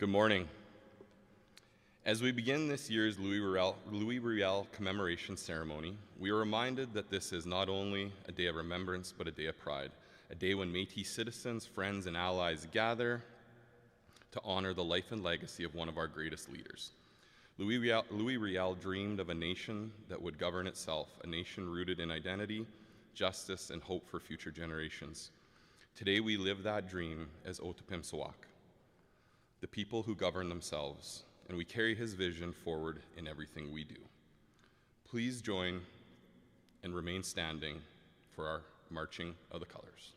Good morning. As we begin this year's Louis Riel commemoration ceremony, we are reminded that this is not only a day of remembrance, but a day of pride, a day when Métis citizens, friends, and allies gather to honor the life and legacy of one of our greatest leaders. Louis Riel dreamed of a nation that would govern itself, a nation rooted in identity, justice, and hope for future generations. Today we live that dream as Otipemisiwak, the people who govern themselves, and we carry his vision forward in everything we do. Please join and remain standing for our marching of the colors.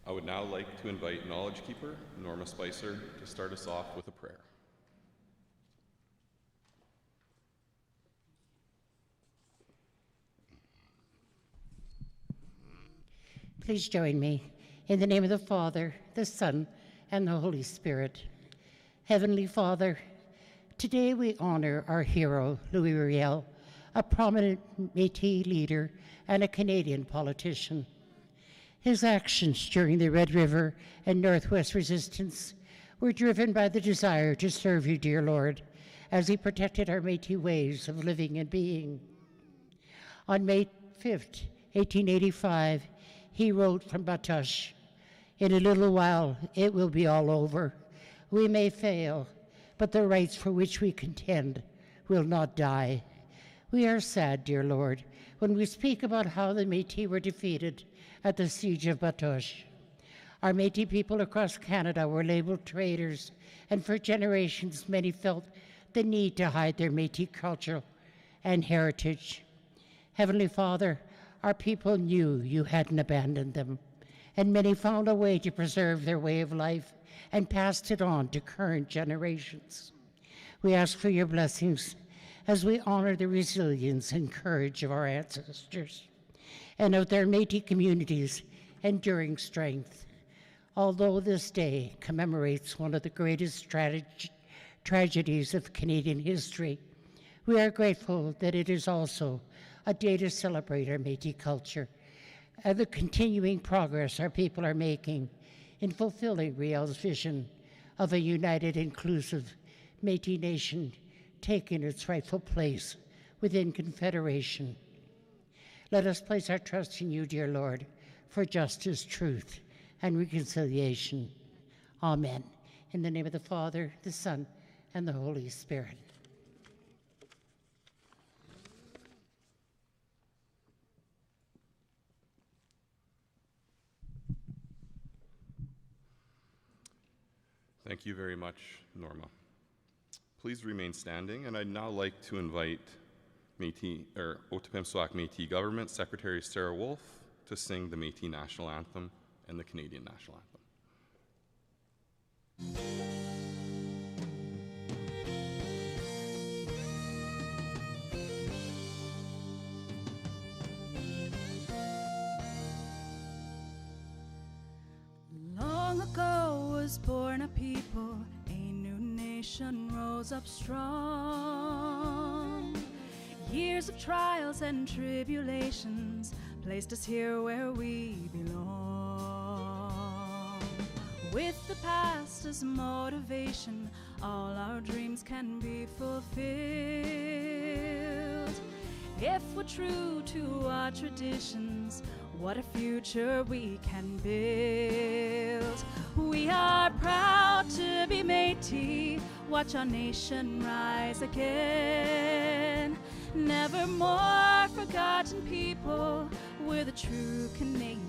I would now like to invite Knowledge Keeper, Norma Spicer, to start us off with a prayer. Please join me in the name of the Father, the Son, and the Holy Spirit. Heavenly Father, today we honor our hero, Louis Riel, a prominent Métis leader and a Canadian politician. His actions during the Red River and Northwest Resistance were driven by the desire to serve you, dear Lord, as he protected our Métis ways of living and being. On May 5th, 1885, he wrote from Batoche, "In a little while it will be all over. We may fail, but the rights for which we contend will not die." We are sad, dear Lord, when we speak about how the Métis were defeated at the siege of Batoche. Our Métis people across Canada were labeled traitors, and for generations many felt the need to hide their Métis culture and heritage. Heavenly Father, our people knew you hadn't abandoned them, and many found a way to preserve their way of life and passed it on to current generations. We ask for your blessings as we honor the resilience and courage of our ancestors and of their Métis communities' enduring strength. Although this day commemorates one of the greatest tragedies of Canadian history, we are grateful that it is also a day to celebrate our Métis culture and the continuing progress our people are making in fulfilling Riel's vision of a united, inclusive Métis nation taking its rightful place within Confederation. Let us place our trust in you, dear Lord, for justice, truth, and reconciliation. Amen. In the name of the Father, the Son, and the Holy Spirit. Thank you very much, Norma. Please remain standing, and I'd now like to invite Otipemisiwak Métis Government Secretary Sarah Wolf to sing the Métis National Anthem and the Canadian National Anthem. Long ago was born a people, a new nation rose up strong. Years of trials and tribulations placed us here where we belong. With the past as motivation, all our dreams can be fulfilled. If we're true to our traditions, what a future we can build. We are proud to be Métis, watch our nation rise again. Never more forgotten people, we're the true Canadian.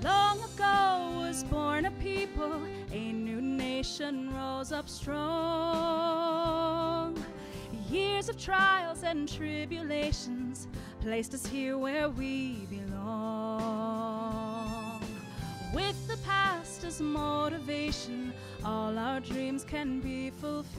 Long ago was born a people, a new nation rose up strong. Years of trials and tribulations placed us here where we belong. With the past as motivation, all our dreams can be fulfilled.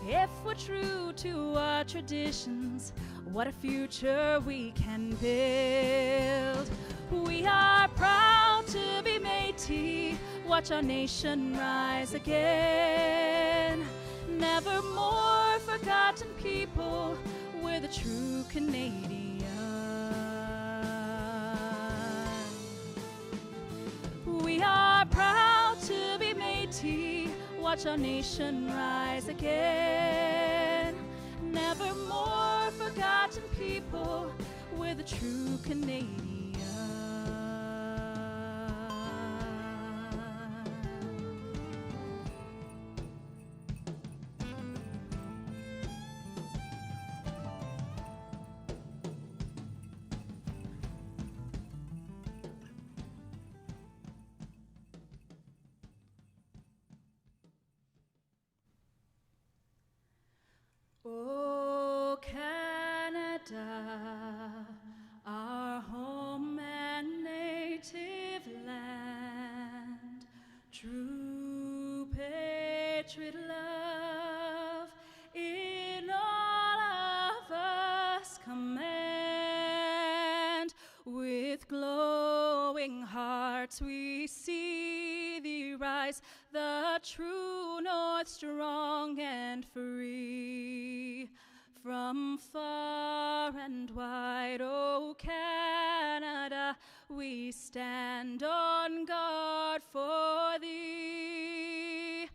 If we're true to our traditions, what a future we can build. We are proud to be Métis, watch our nation rise again. Never more forgotten people, we're the true Canadian. We are proud to be Métis, watch our nation rise again. Never more forgotten people, we're the true Canadian. Oh, Canada, our home and native land, true patriot love in all of us command. With glowing hearts we see thee rise, the true north strong and free. From far and wide, oh Canada, we stand on guard for thee.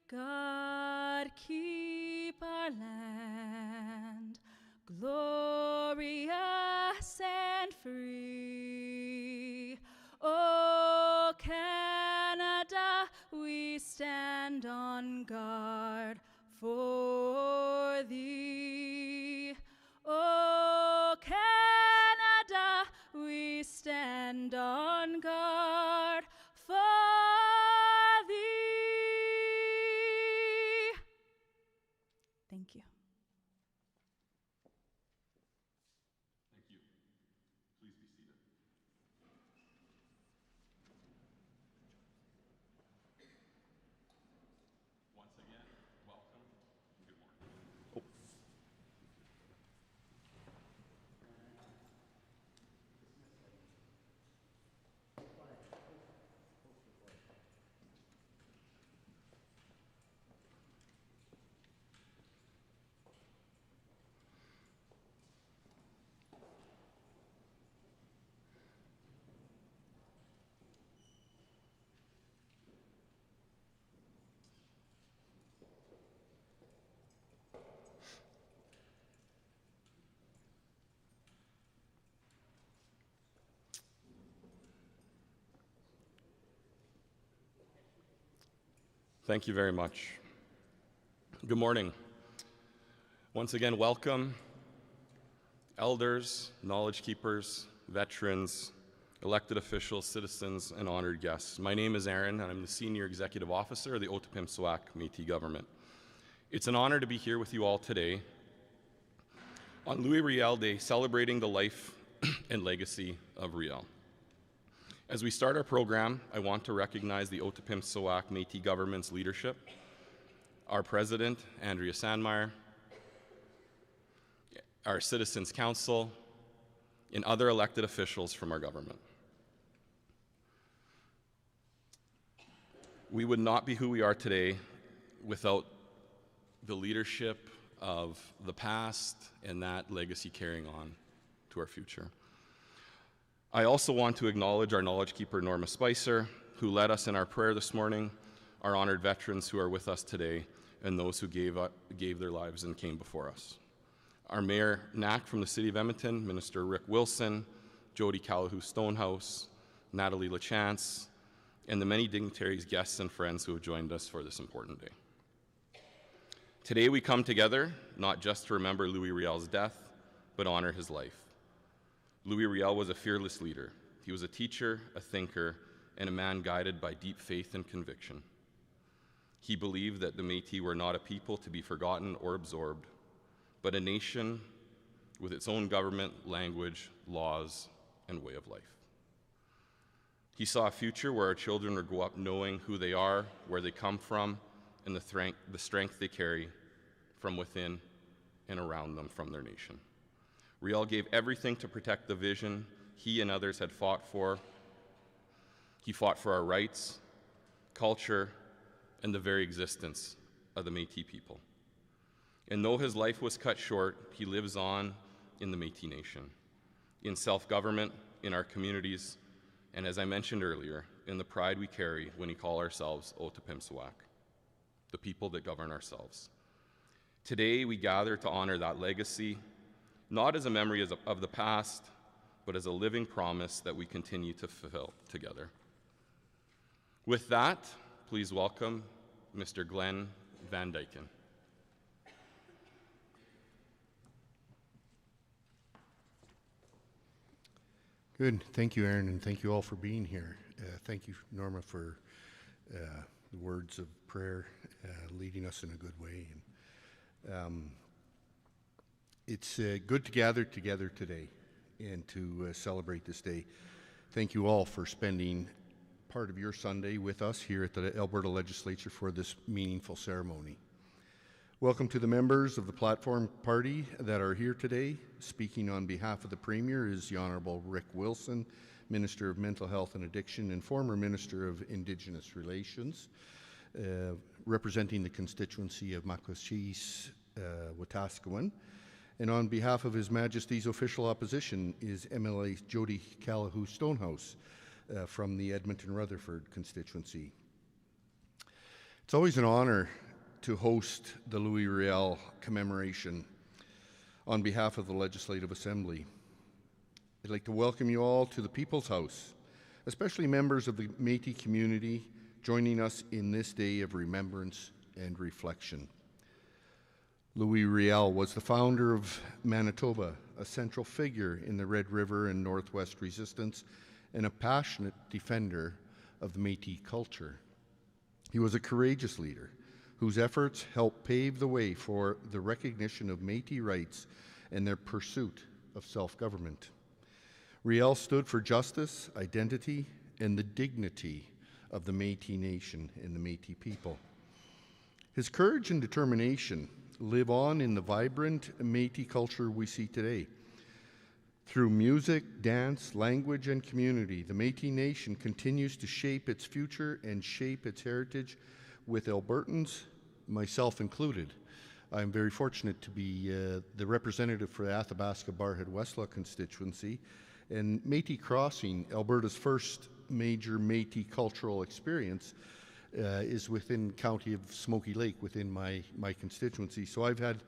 God keep our land glorious and free. Oh Canada, we stand on guard for thee. Oh Canada, we stand on guard for thee. Thank you. Thank you. Please be seated. Once again, welcome and good morning. Thank you very much. Good morning. Once again, welcome, elders, knowledge keepers, veterans, elected officials, citizens, and honored guests. My name is Aaron, and I'm the Senior Executive Officer of the Otipemisiwak Métis Government. It's an honor to be here with you all today on Louis Riel Day, celebrating the life and legacy of Riel. As we start our program, I want to recognize the Otipemisiwak Métis Government's leadership, our President, Andrea Sandmeyer, our Citizens Council, and other elected officials from our government. We would not be who we are today without the leadership of the past and that legacy carrying on to our future. I also want to acknowledge our knowledge keeper, Norma Spicer, who led us in our prayer this morning, our honored veterans who are with us today, and those who gave their lives and came before us. Our Mayor Knack from the City of Edmonton, Minister Rick Wilson, Jody Callahoo Stonehouse, Natalie LaChance, and the many dignitaries, guests, and friends who have joined us for this important day. Today we come together not just to remember Louis Riel's death, but honor his life. Louis Riel was a fearless leader. He was a teacher, a thinker, and a man guided by deep faith and conviction. He believed that the Métis were not a people to be forgotten or absorbed, but a nation with its own government, language, laws, and way of life. He saw a future where our children would grow up knowing who they are, where they come from, and the strength they carry from within and around them from their nation. Riel gave everything to protect the vision he and others had fought for. He fought for our rights, culture, and the very existence of the Métis people. And though his life was cut short, he lives on in the Métis Nation, in self-government, in our communities, and as I mentioned earlier, in the pride we carry when we call ourselves Otipemisiwak, the people that govern ourselves. Today, we gather to honor that legacy, not as a memory of the past, but as a living promise that we continue to fulfill together. With that, please welcome Mr. Glenn Van Dyken. Good. Thank you, Aaron, and thank you all for being here. Thank you, Norma, for the words of prayer, leading us in a good way. And, it's good to gather together today and to celebrate this day. Thank you all for spending part of your Sunday with us here at the Alberta Legislature for this meaningful ceremony. Welcome to the members of the Platform Party that are here today. Speaking on behalf of the Premier is the Honourable Rick Wilson, Minister of Mental Health and Addiction and former Minister of Indigenous Relations, representing the constituency of Makwachis, Wetaskiwin. And on behalf of His Majesty's official opposition is MLA Jody Callahoo Stonehouse from the Edmonton-Rutherford constituency. It's always an honor to host the Louis Riel commemoration on behalf of the Legislative Assembly. I'd like to welcome you all to the People's House, especially members of the Métis community joining us in this day of remembrance and reflection. Louis Riel was the founder of Manitoba, a central figure in the Red River and Northwest resistance, and a passionate defender of the Métis culture. He was a courageous leader whose efforts helped pave the way for the recognition of Métis rights and their pursuit of self-government. Riel stood for justice, identity, and the dignity of the Métis Nation and the Métis people. His courage and determination live on in the vibrant Métis culture we see today. Through music, dance, language, and community, the Métis Nation continues to shape its future and shape its heritage with Albertans, myself included. I'm very fortunate to be the representative for the Athabasca Barrhead-Westlaw constituency, and Métis Crossing, Alberta's first major Métis cultural experience, is within County of Smoky Lake, within my constituency. So I've had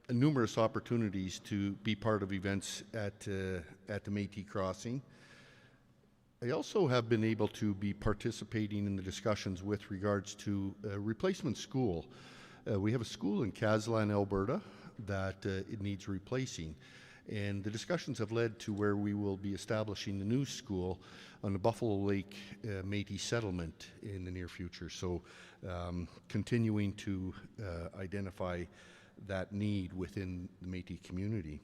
numerous opportunities to be part of events at the Métis Crossing. I also have been able to be participating in the discussions with regards to a replacement school. We have a school in Casalan, Alberta that it needs replacing. And the discussions have led to where we will be establishing the new school on the Buffalo Lake Métis settlement in the near future. So continuing to identify that need within the Métis community.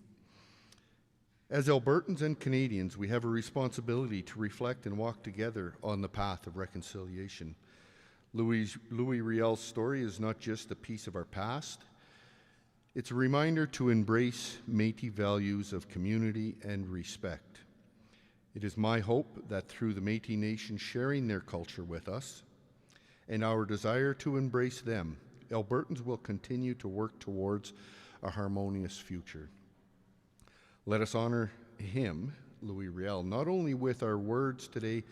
As Albertans and Canadians, we have a responsibility to reflect and walk together on the path of reconciliation. Louis Riel's story is not just a piece of our past, it's a reminder to embrace Métis values of community and respect. It is my hope that through the Métis Nation sharing their culture with us and our desire to embrace them, Albertans will continue to work towards a harmonious future. Let us honor him, Louis Riel, not only with our words today,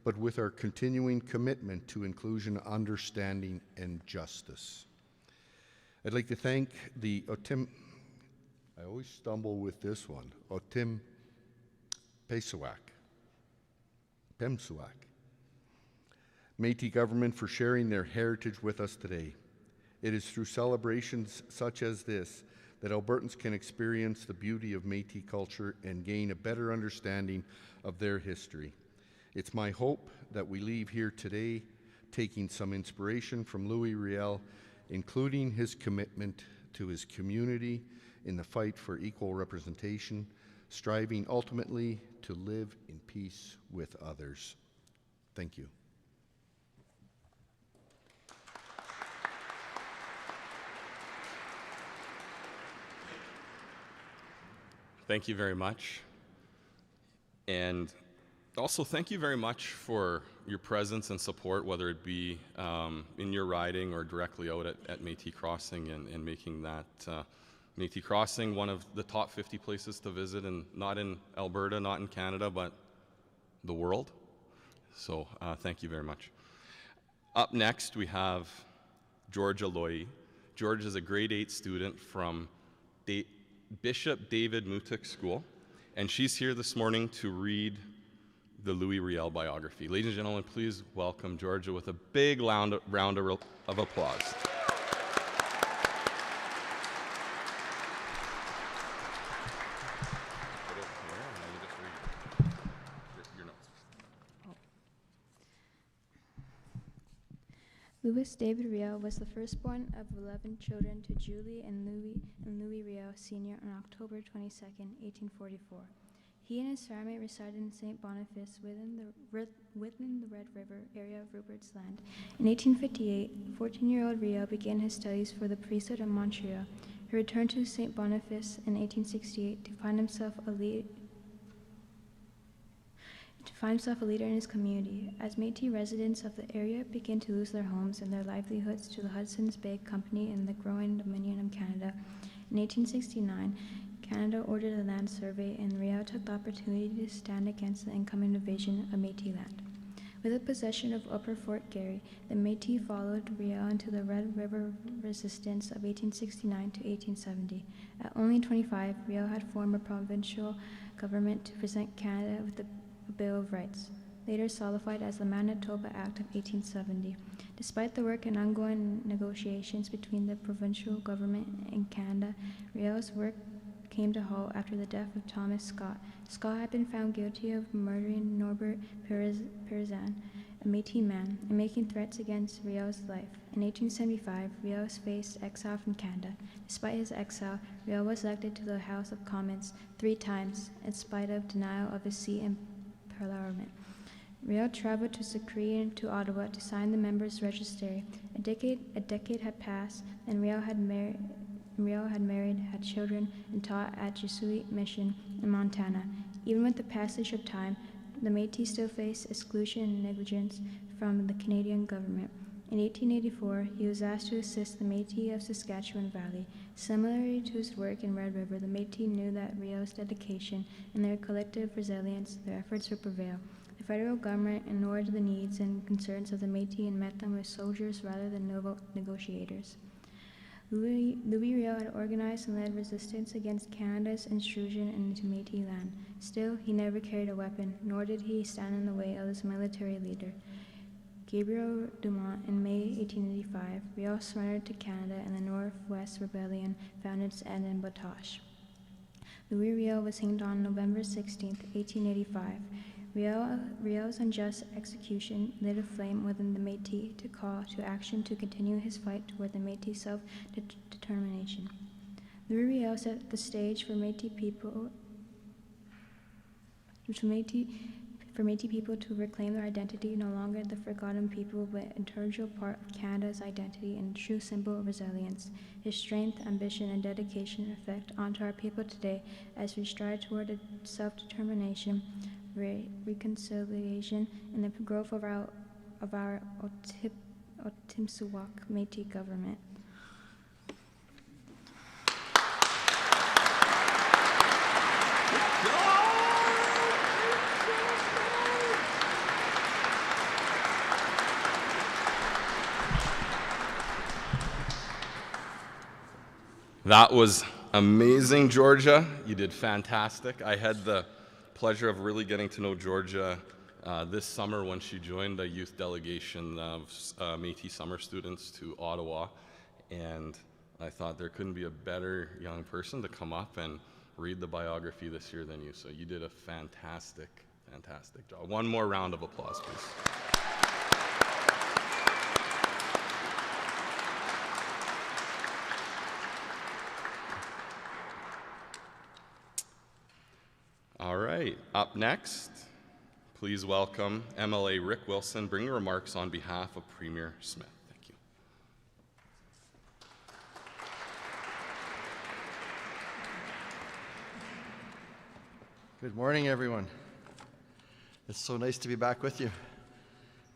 but with our continuing commitment to inclusion, understanding, and justice. I'd like to thank the Otim, I always stumble with this one, Otim Pemsuak Métis government for sharing their heritage with us today. It is through celebrations such as this that Albertans can experience the beauty of Métis culture and gain a better understanding of their history. It's my hope that we leave here today taking some inspiration from Louis Riel, including his commitment to his community in the fight for equal representation, striving ultimately to live in peace with others. Thank you. Thank you very much. And also, thank you very much for your presence and support, whether it be in your riding or directly out at Métis Crossing, and making that Métis Crossing one of the top 50 places to visit, and not in Alberta, not in Canada, but the world. So thank you very much. Up next, we have George Aloy. George is a grade 8 student from Bishop David Mutuk School, and she's here this morning to read the Louis Riel biography. Ladies and gentlemen, please welcome Georgia with a big round of applause. Louis David Riel was the firstborn of 11 children to Julie and Louis Riel Sr. on October 22, 1844. He and his family resided in St. Boniface within the Red River area of Rupert's Land. In 1858, 14-year-old Riel began his studies for the priesthood in Montreal. He returned to St. Boniface in 1868 to find himself a leader in his community. As Métis residents of the area began to lose their homes and their livelihoods to the Hudson's Bay Company and the growing Dominion of Canada, in 1869, Canada ordered a land survey, and Riel took the opportunity to stand against the incoming invasion of Métis land. With the possession of Upper Fort Garry, the Métis followed Riel into the Red River Resistance of 1869 to 1870. At only 25, Riel had formed a provincial government to present Canada with the Bill of Rights, later solidified as the Manitoba Act of 1870. Despite the work and ongoing negotiations between the provincial government and Canada, Riel's work came to halt after the death of Thomas Scott. Scott had been found guilty of murdering Norbert Perizan, a Métis man, and making threats against Riel's life. In 1875, Riel faced exile from Canada. Despite his exile, Riel was elected to the House of Commons 3 times, in spite of denial of his seat in Parliament. Riel traveled to Sacree and to Ottawa to sign the members' registry. A decade had passed, and Riel had married, had children, and taught at Jesuit mission in Montana. Even with the passage of time, the Métis still faced exclusion and negligence from the Canadian government. In 1884, he was asked to assist the Métis of Saskatchewan Valley. Similarly to his work in Red River, the Métis knew that Riel's dedication and their collective resilience, their efforts would prevail. The federal government ignored the needs and concerns of the Métis and met them with soldiers rather than negotiators. Louis Riel had organized and led resistance against Canada's intrusion into Métis land. Still, he never carried a weapon, nor did he stand in the way of his military leader, Gabriel Dumont. In May 1885, Riel surrendered to Canada, and the Northwest Rebellion found its end in Batoche. Louis Riel was hanged on November 16, 1885. Riel's unjust execution lit a flame within the Métis to call to action to continue his fight toward the Métis self-determination. Louis Riel set the stage for Métis people to reclaim their identity, no longer the forgotten people, but an integral part of Canada's identity and a true symbol of resilience. His strength, ambition, and dedication reflect onto our people today as we strive toward self-determination, reconciliation, and the growth of our Otimsuwak Métis government. That was amazing, Georgia. You did fantastic. I had the pleasure of really getting to know Georgia this summer when she joined a youth delegation of Métis summer students to Ottawa, and I thought there couldn't be a better young person to come up and read the biography this year than you. So you did a fantastic, fantastic job. One more round of applause, please. All right, up next, please welcome MLA Rick Wilson bringing remarks on behalf of Premier Smith. Thank you. Good morning, everyone. It's so nice to be back with you.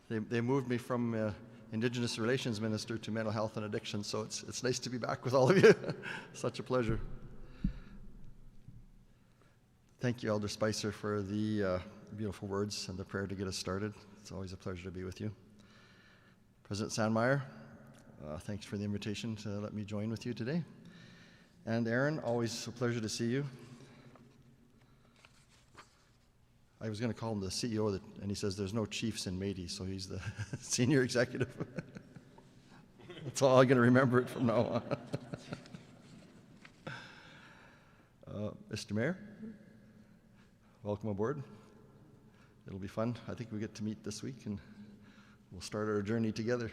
They moved me from Indigenous Relations Minister to Mental Health and Addiction, so it's nice to be back with all of you. Such a pleasure. Thank you, Elder Spicer, for the beautiful words and the prayer to get us started. It's always a pleasure to be with you. President Sandmeyer, thanks for the invitation to let me join with you today. And Aaron, always a pleasure to see you. I was going to call him the CEO, and he says there's no chiefs in Métis, so he's the senior executive. That's all I'm going to remember it from now on. Mr. Mayor, welcome aboard. It'll be fun. I think we get to meet this week, and we'll start our journey together.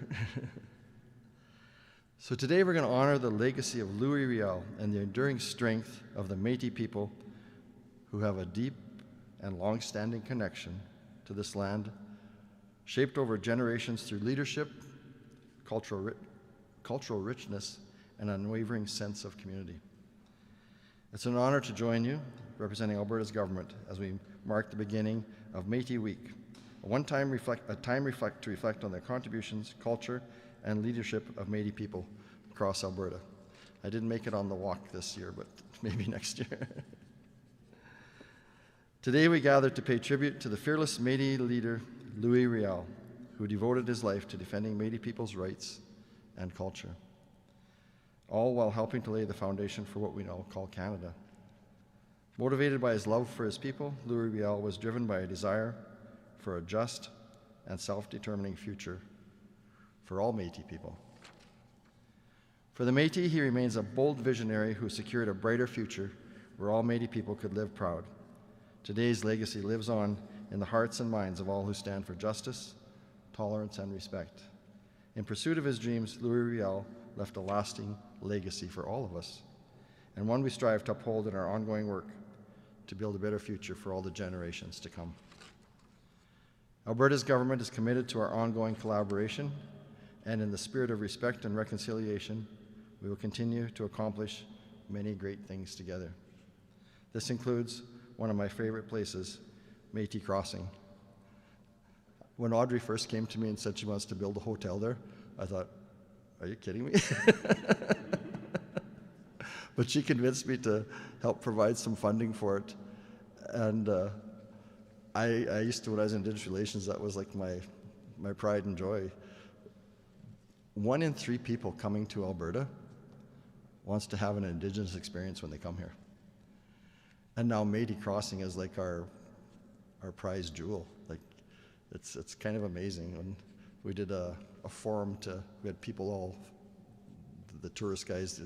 So today we're going to honor the legacy of Louis Riel and the enduring strength of the Métis people who have a deep and long-standing connection to this land, shaped over generations through leadership, cultural richness, and an unwavering sense of community. It's an honor to join you, representing Alberta's government, as we mark the beginning of Métis Week, a time to reflect on the contributions, culture, and leadership of Métis people across Alberta. I didn't make it on the walk this year, but maybe next year. Today we gather to pay tribute to the fearless Métis leader, Louis Riel, who devoted his life to defending Métis people's rights and culture, all while helping to lay the foundation for what we now call Canada. Motivated by his love for his people, Louis Riel was driven by a desire for a just and self-determining future for all Métis people. For the Métis, he remains a bold visionary who secured a brighter future where all Métis people could live proud. Today's legacy lives on in the hearts and minds of all who stand for justice, tolerance, and respect. In pursuit of his dreams, Louis Riel left a lasting legacy for all of us, and one we strive to uphold in our ongoing work to build a better future for all the generations to come. Alberta's government is committed to our ongoing collaboration, and in the spirit of respect and reconciliation, we will continue to accomplish many great things together. This includes one of my favorite places, Métis Crossing. When Audrey first came to me and said she wants to build a hotel there, I thought, are you kidding me? But she convinced me to help provide some funding for it. And I used to, when I was in Indigenous Relations, that was like my pride and joy. 1 in 3 people coming to Alberta wants to have an Indigenous experience when they come here. And now Métis Crossing is like our prize jewel. Like, it's kind of amazing. When we did a forum we had people all, the tourist guys,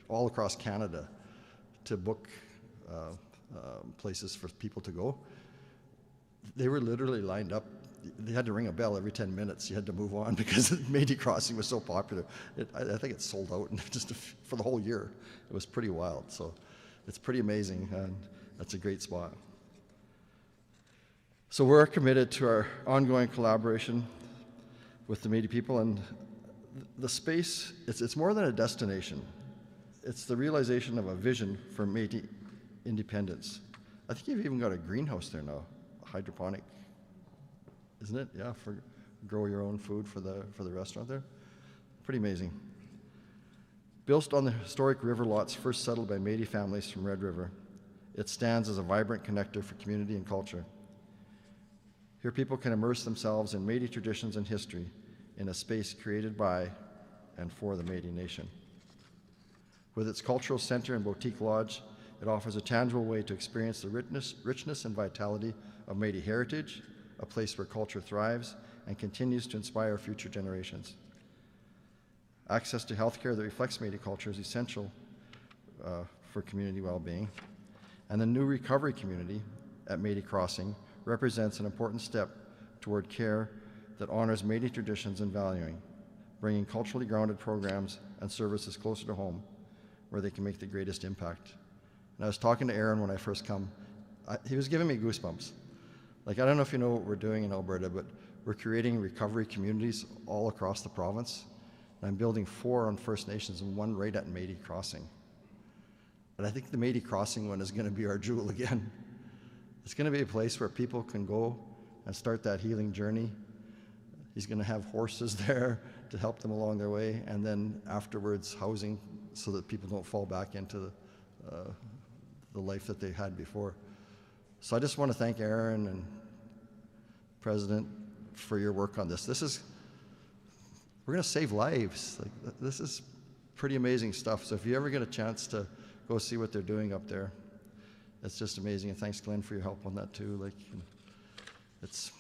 all across Canada to book places for people to go. They were literally lined up. They had to ring a bell every 10 minutes. You had to move on because Métis Crossing was so popular. I think it sold out just for the whole year. It was pretty wild. So it's pretty amazing, and that's a great spot. So we're committed to our ongoing collaboration with the Métis people, and the space, it's more than a destination. It's the realization of a vision for Métis independence. I think you've even got a greenhouse there now, hydroponic, isn't it? Yeah, for grow your own food for the restaurant there. Pretty amazing. Built on the historic river lots first settled by Métis families from Red River, it stands as a vibrant connector for community and culture. Here people can immerse themselves in Métis traditions and history in a space created by and for the Métis Nation. With its cultural center and boutique lodge, it offers a tangible way to experience the richness and vitality of Métis heritage, a place where culture thrives and continues to inspire future generations. Access to healthcare that reflects Métis culture is essential for community well-being, and the new recovery community at Métis Crossing represents an important step toward care that honors Métis traditions and valuing, bringing culturally grounded programs and services closer to home where they can make the greatest impact. And I was talking to Aaron when I first come. He was giving me goosebumps. Like, I don't know if you know what we're doing in Alberta, but we're creating recovery communities all across the province. And I'm building 4 on First Nations and 1 right at Métis Crossing. And I think the Métis Crossing one is going to be our jewel again. It's going to be a place where people can go and start that healing journey. He's going to have horses there to help them along their way, and then afterwards housing so that people don't fall back into the life that they had before. So I just want to thank Aaron and President for your work on this. We're going to save lives. Like, this is pretty amazing stuff. So if you ever get a chance to go see what they're doing up there, it's just amazing. And thanks, Glenn, for your help on that too. Like, it's,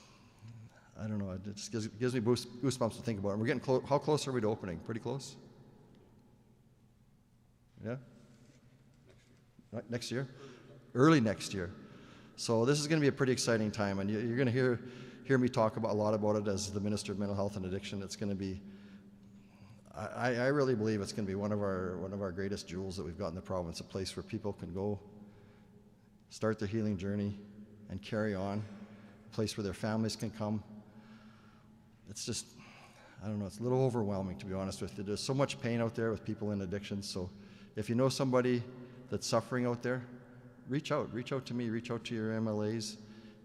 I don't know, it just gives me goosebumps to think about it. We're getting close. How close are we to opening? Pretty close? Yeah? Next year? Early next year. So this is going to be a pretty exciting time, and you're going to hear me talk a lot about it as the Minister of Mental Health and Addiction. It's going to be, I really believe it's going to be one of our greatest jewels that we've got in the province, a place where people can go, start their healing journey, and carry on, a place where their families can come. It's just, I don't know, it's a little overwhelming, to be honest with you. There's so much pain out there with people in addiction, so if you know somebody that's suffering out there, reach out to me, reach out to your MLAs,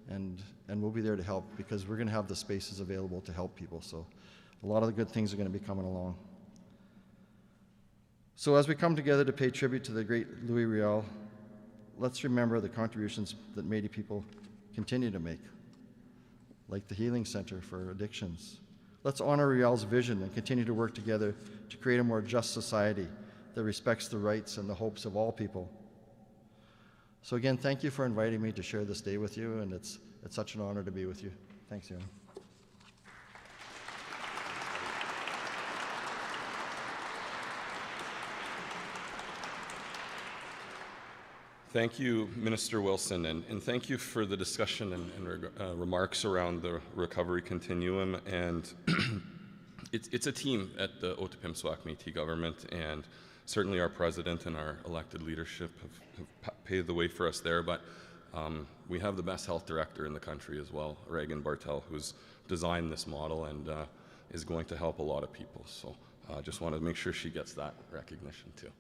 and we'll be there to help, because we're going to have the spaces available to help people. So a lot of the good things are going to be coming along. So as we come together to pay tribute to the great Louis Riel, let's remember the contributions that Métis people continue to make, like the Healing Center for Addictions. Let's honor Riel's vision and continue to work together to create a more just society that respects the rights and the hopes of all people. So again, thank you for inviting me to share this day with you, and it's such an honor to be with you. Thanks, Aaron. Thank you, Minister Wilson, and thank you for the discussion and remarks around the recovery continuum. And it's a team at the Otipemisiwak Métis government, and certainly our president and our elected leadership have paved the way for us there, but we have the best health director in the country as well, Reagan Bartel, who's designed this model and is going to help a lot of people. So I just want to make sure she gets that recognition too.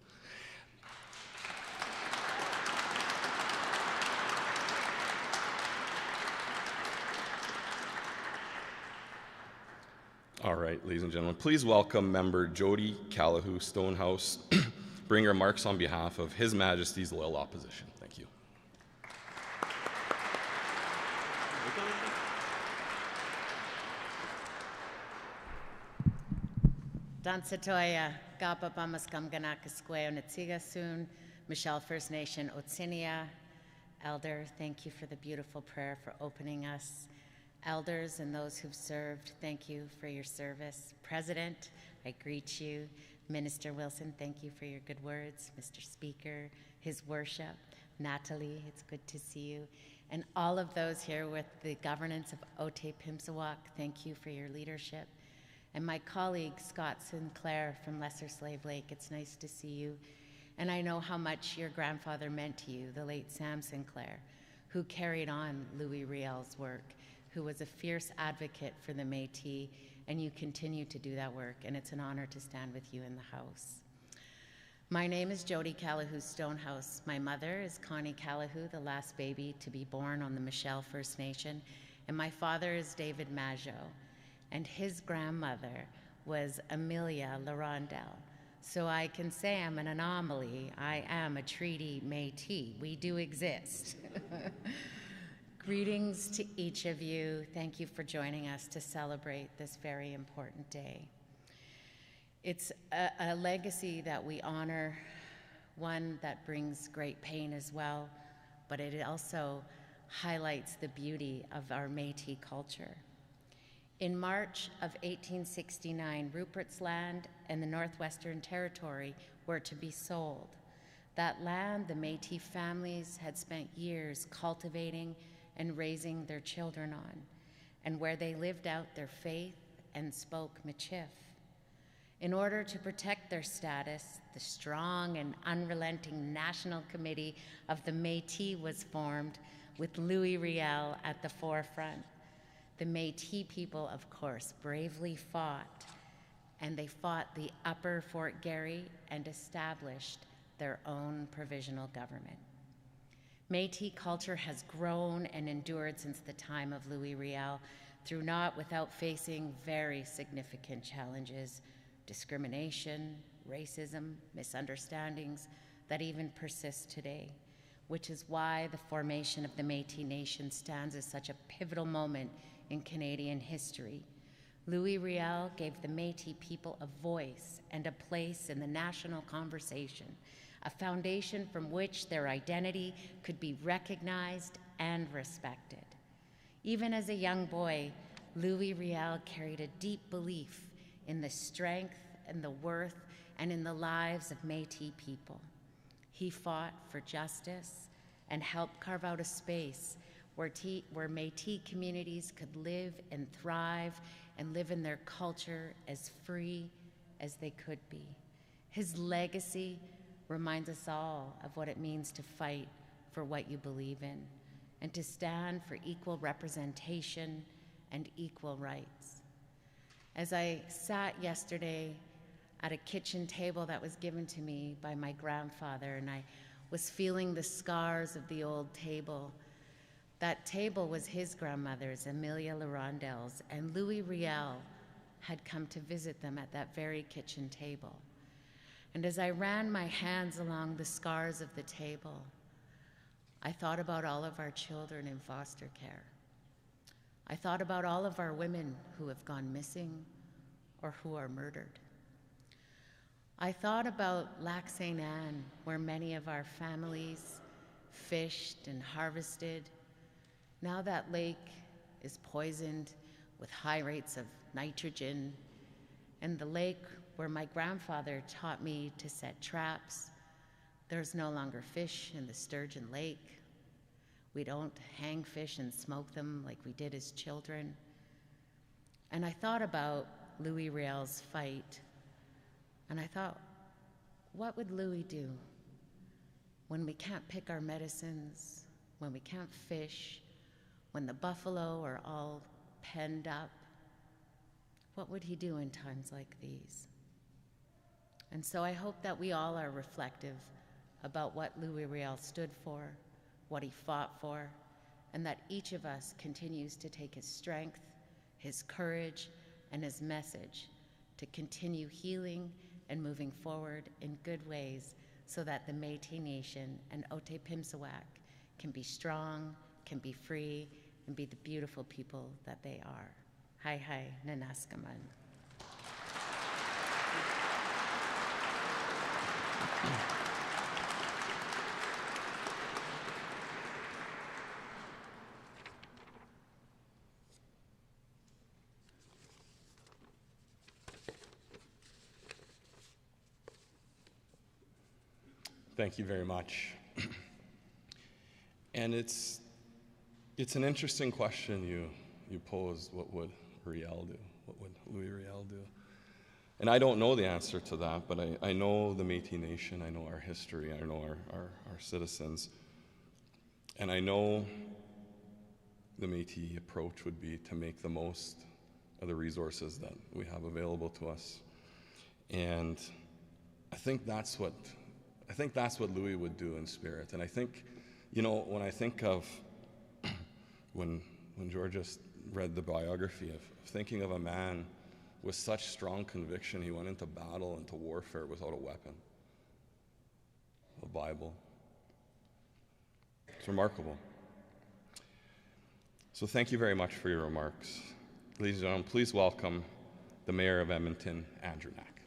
All right, ladies and gentlemen, please welcome member Jody Callahoo Stonehouse, bring remarks on behalf of His Majesty's Loyal Opposition. Thank you. Dansatoya, Gapa Bamaskamganakasque Onatsigasun, Michelle First Nation Otsinia. Elder, thank you for the beautiful prayer for opening us. Elders and those who've served, thank you for your service. President, I greet you. Minister Wilson, thank you for your good words. Mr. Speaker, His Worship, Natalie, it's good to see you. And all of those here with the governance of Otepimsawak, thank you for your leadership. And my colleague, Scott Sinclair from Lesser Slave Lake, it's nice to see you. And I know how much your grandfather meant to you, the late Sam Sinclair, who carried on Louis Riel's work, who was a fierce advocate for the Métis, and you continue to do that work, and it's an honor to stand with you in the House. My name is Jody Callahoo Stonehouse. My mother is Connie Callahoo, the last baby to be born on the Michelle First Nation, and my father is David Majo, and his grandmother was Amelia Larondel. So I can say I'm an anomaly. I am a treaty Métis. We do exist. Greetings to each of you. Thank you for joining us to celebrate this very important day. It's a legacy that we honor, one that brings great pain as well, but it also highlights the beauty of our Métis culture. In March of 1869, Rupert's Land and the Northwestern Territory were to be sold. That land the Métis families had spent years cultivating and raising their children on, and where they lived out their faith and spoke Michif. In order to protect their status, the strong and unrelenting National Committee of the Métis was formed, with Louis Riel at the forefront. The Métis people, of course, bravely fought, and they fought the Upper Fort Garry and established their own provisional government. Métis culture has grown and endured since the time of Louis Riel, through not without facing very significant challenges, discrimination, racism, misunderstandings that even persist today, which is why the formation of the Métis Nation stands as such a pivotal moment in Canadian history. Louis Riel gave the Métis people a voice and a place in the national conversation, a foundation from which their identity could be recognized and respected. Even as a young boy, Louis Riel carried a deep belief in the strength and the worth and in the lives of Métis people. He fought for justice and helped carve out a space where Métis communities could live and thrive and live in their culture as free as they could be. His legacy reminds us all of what it means to fight for what you believe in and to stand for equal representation and equal rights. As I sat yesterday at a kitchen table that was given to me by my grandfather, and I was feeling the scars of the old table, that table was his grandmother's, Amelia Larondel's, and Louis Riel had come to visit them at that very kitchen table. And as I ran my hands along the scars of the table, I thought about all of our children in foster care. I thought about all of our women who have gone missing or who are murdered. I thought about Lac St. Anne, where many of our families fished and harvested. Now that lake is poisoned with high rates of nitrogen, and the lake where my grandfather taught me to set traps, there's no longer fish in the Sturgeon Lake. We don't hang fish and smoke them like we did as children. And I thought about Louis Riel's fight, and I thought, what would Louis do when we can't pick our medicines, when we can't fish, when the buffalo are all penned up? What would he do in times like these? And so I hope that we all are reflective about what Louis Riel stood for, what he fought for, and that each of us continues to take his strength, his courage, and his message to continue healing and moving forward in good ways so that the Métis Nation and Otepimsawak can be strong, can be free, and be the beautiful people that they are. Hai hai, nanaskaman. Thank you very much. And it's an interesting question you posed. What would Riel do? What would Louis Riel do? And I don't know the answer to that, but I know the Métis Nation, I know our history, I know our citizens, and I know the Métis approach would be to make the most of the resources that we have available to us. And I think that's what Louis would do in spirit. And I think, when I think of when George just read the biography of thinking of a man with such strong conviction, he went into battle, into warfare without a weapon. The Bible. It's remarkable. So thank you very much for your remarks. Ladies and gentlemen, please welcome the Mayor of Edmonton, Andrew Knack.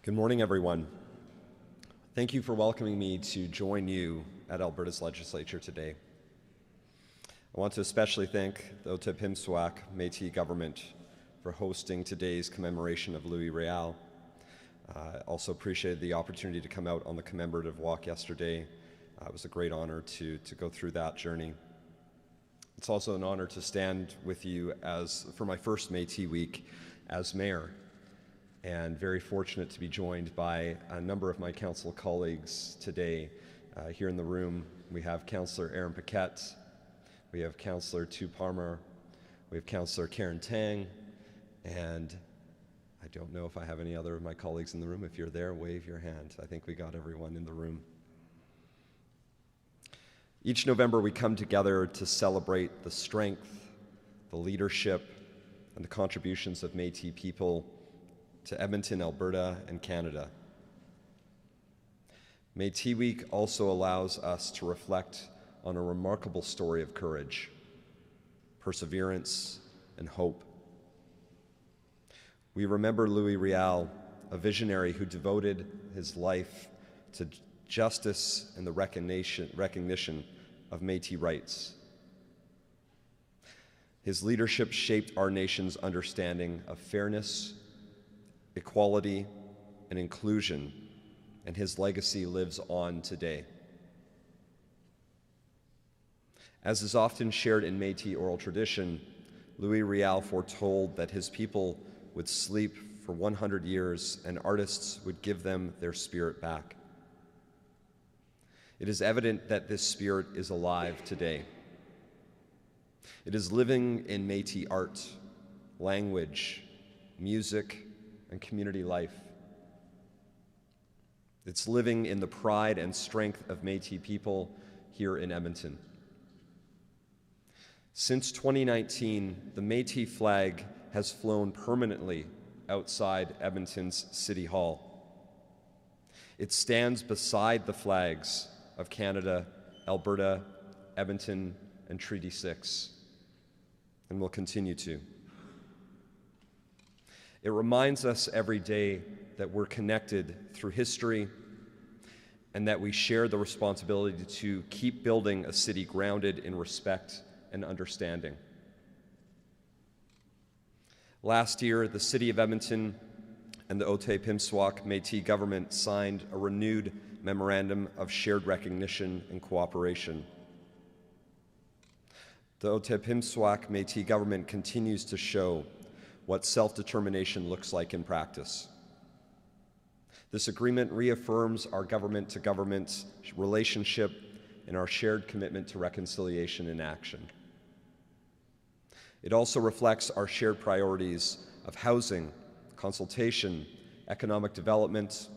Good morning, everyone. Thank you for welcoming me to join you at Alberta's legislature today. I want to especially thank the Otipemisiwak Métis government for hosting today's commemoration of Louis Riel. I also appreciated the opportunity to come out on the commemorative walk yesterday. It was a great honor to go through that journey. It's also an honor to stand with you for my first Métis week as mayor, and very fortunate to be joined by a number of my council colleagues today. Here in the room, we have Councillor Aaron Paquette, we have Councillor Tu Parmer, we have Councillor Karen Tang, and I don't know if I have any other of my colleagues in the room. If you're there, wave your hand. I think we got everyone in the room. Each November, we come together to celebrate the strength, the leadership, and the contributions of Métis people to Edmonton, Alberta, and Canada. Métis Week also allows us to reflect on a remarkable story of courage, perseverance, and hope. We remember Louis Riel, a visionary who devoted his life to justice and the recognition of Métis rights. His leadership shaped our nation's understanding of fairness, equality, and inclusion, and his legacy lives on today. As is often shared in Métis oral tradition, Louis Riel foretold that his people would sleep for 100 years and artists would give them their spirit back. It is evident that this spirit is alive today. It is living in Métis art, language, music, and community life. It's living in the pride and strength of Métis people here in Edmonton. Since 2019, the Métis flag has flown permanently outside Edmonton's City Hall. It stands beside the flags of Canada, Alberta, Edmonton, and Treaty 6, and will continue to. It reminds us every day that we're connected through history and that we share the responsibility to keep building a city grounded in respect and understanding. Last year, the City of Edmonton and the Otipemisiwak Métis government signed a renewed memorandum of shared recognition and cooperation. The Otipemisiwak Métis government continues to show what self-determination looks like in practice. This agreement reaffirms our government-to-government relationship and our shared commitment to reconciliation in action. It also reflects our shared priorities of housing, consultation, economic development,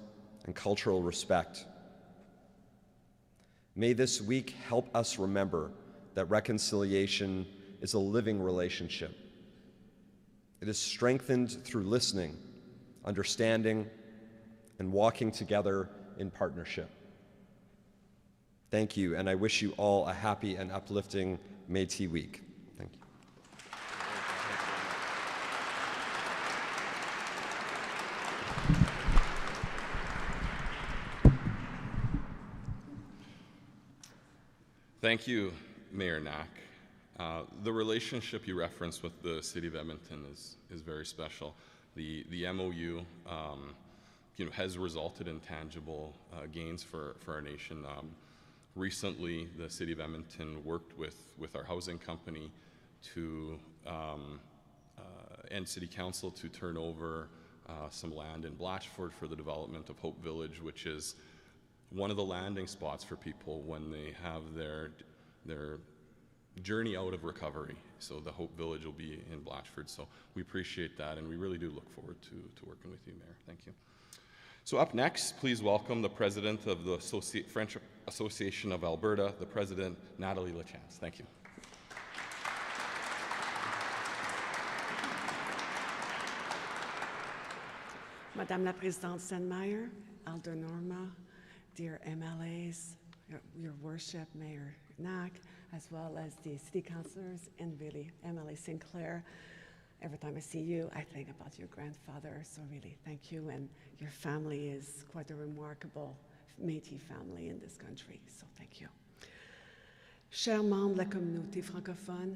and cultural respect. May this week help us remember that reconciliation is a living relationship. It is strengthened through listening, understanding, and walking together in partnership. Thank you, and I wish you all a happy and uplifting Métis Week. Thank you. Thank you, Mayor Knack. The relationship you referenced with the City of Edmonton is very special. The MOU has resulted in tangible gains for our nation. Recently, the City of Edmonton worked with our housing company to and City Council to turn over some land in Blatchford for the development of Hope Village, which is one of the landing spots for people when they have their journey out of recovery. So the Hope Village will be in Blatchford. So we appreciate that, and we really do look forward to working with you, Mayor. Thank you. So up next, please welcome the President of the French Association of Alberta, the President, Nathalie Lachance. Thank you. Madame la Présidente Steinmeier, Alder Norma, dear MLAs, your worship, Mayor Knack, as well as the city councilors, and really MLA Sinclair. Every time I see you, I think about your grandfather, so really thank you, and your family is quite a remarkable Métis family in this country, so thank you. Chers membres de la communauté francophone,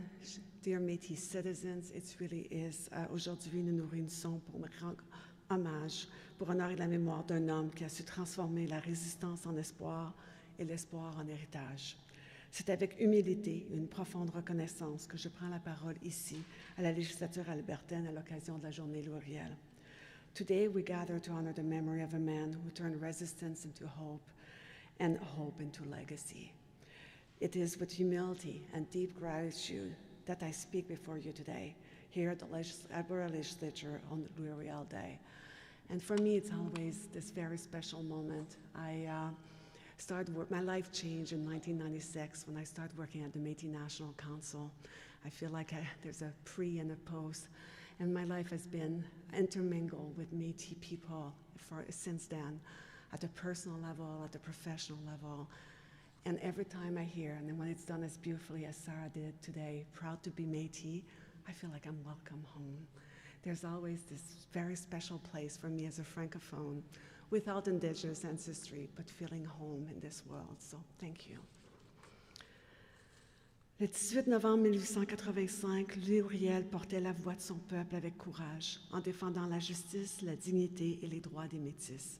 dear Métis citizens, it really is, aujourd'hui nous nous réunissons pour me rendre hommage, pour honorer la mémoire d'un homme qui a su transformer la résistance en espoir et l'espoir en héritage. C'est avec humilité et une profonde reconnaissance que je prends la parole ici à la législature albertaine à l'occasion de la journée Louis Riel. Today we gather to honor the memory of a man who turned resistance into hope and hope into legacy. It is with humility and deep gratitude that I speak before you today, here at the Alberta Legislature on Louis Riel Day. And for me, it's always this very special moment. My life changed in 1996 when I started working at the Métis National Council. I feel like there's a pre and a post, and my life has been intermingled with Métis people since then, at the personal level, at the professional level. And every time I hear, and then when it's done as beautifully as Sarah did today, proud to be Métis, I feel like I'm welcome home. There's always this very special place for me as a Francophone, without Indigenous ancestry, but feeling home in this world. So thank you. Le 18 novembre 1885, Louis Riel portait la voix de son peuple avec courage, en défendant la justice, la dignité et les droits des Métis.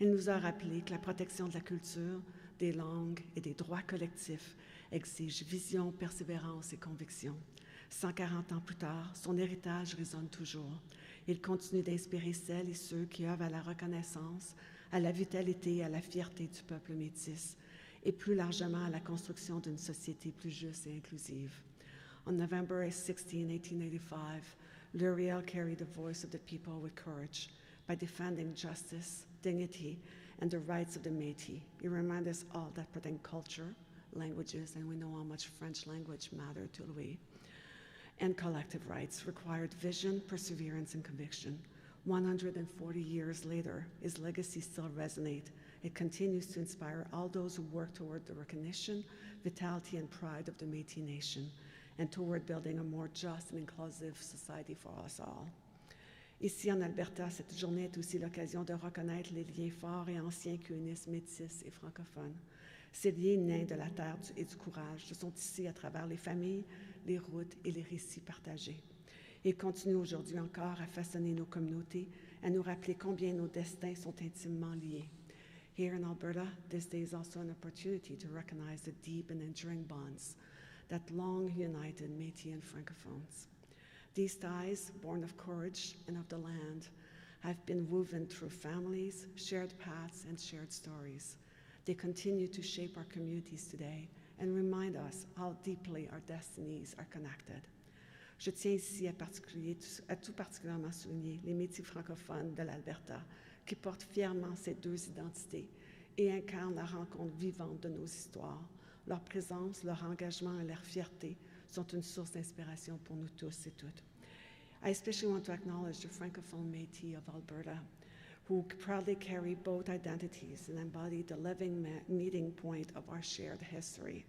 Il nous a rappelé que la protection de la culture, des langues et des droits collectifs exige vision, persévérance et conviction. 140 ans plus tard, son héritage résonne toujours. Il continue d'inspirer celles et ceux qui œuvrent à la reconnaissance, à la vitalité et à la fierté du peuple métis, et plus largement à la construction d'une société plus juste et inclusive. On November 16, 1885, Louis Riel carried the voice of the people with courage by defending justice, dignity, and the rights of the Métis. He reminded us all that protecting culture, languages, and we know how much French language mattered to Louis, and collective rights required vision, perseverance, and conviction. 140 years later, his legacy still resonates. It continues to inspire all those who work toward the recognition, vitality, and pride of the Métis Nation, and toward building a more just and inclusive society for us all. Ici en Alberta, cette journée est aussi l'occasion de reconnaître les liens forts et anciens qui unissent métis et francophones. Ces liens nés de la terre et du courage se sont ici à travers les familles, les routes et les récits partagés. Ils continuent aujourd'hui encore à façonner nos communautés, à nous rappeler combien nos destins sont intimement liés. Here in Alberta, this day is also an opportunity to recognize the deep and enduring bonds that long united Métis and Francophones. These ties, born of courage and of the land, have been woven through families, shared paths, and shared stories. They continue to shape our communities today and remind us how deeply our destinies are connected. Je tiens ici à tout particulièrement souligner les Métis francophones de l'Alberta qui portent fièrement ces deux identités et incarnent la rencontre vivante de nos histoires. Leur présence, leur engagement et leur fierté sont une source d'inspiration pour nous tous et toutes. I especially want to acknowledge the Francophone Métis of Alberta, who proudly carry both identities and embody the living meeting point of our shared history.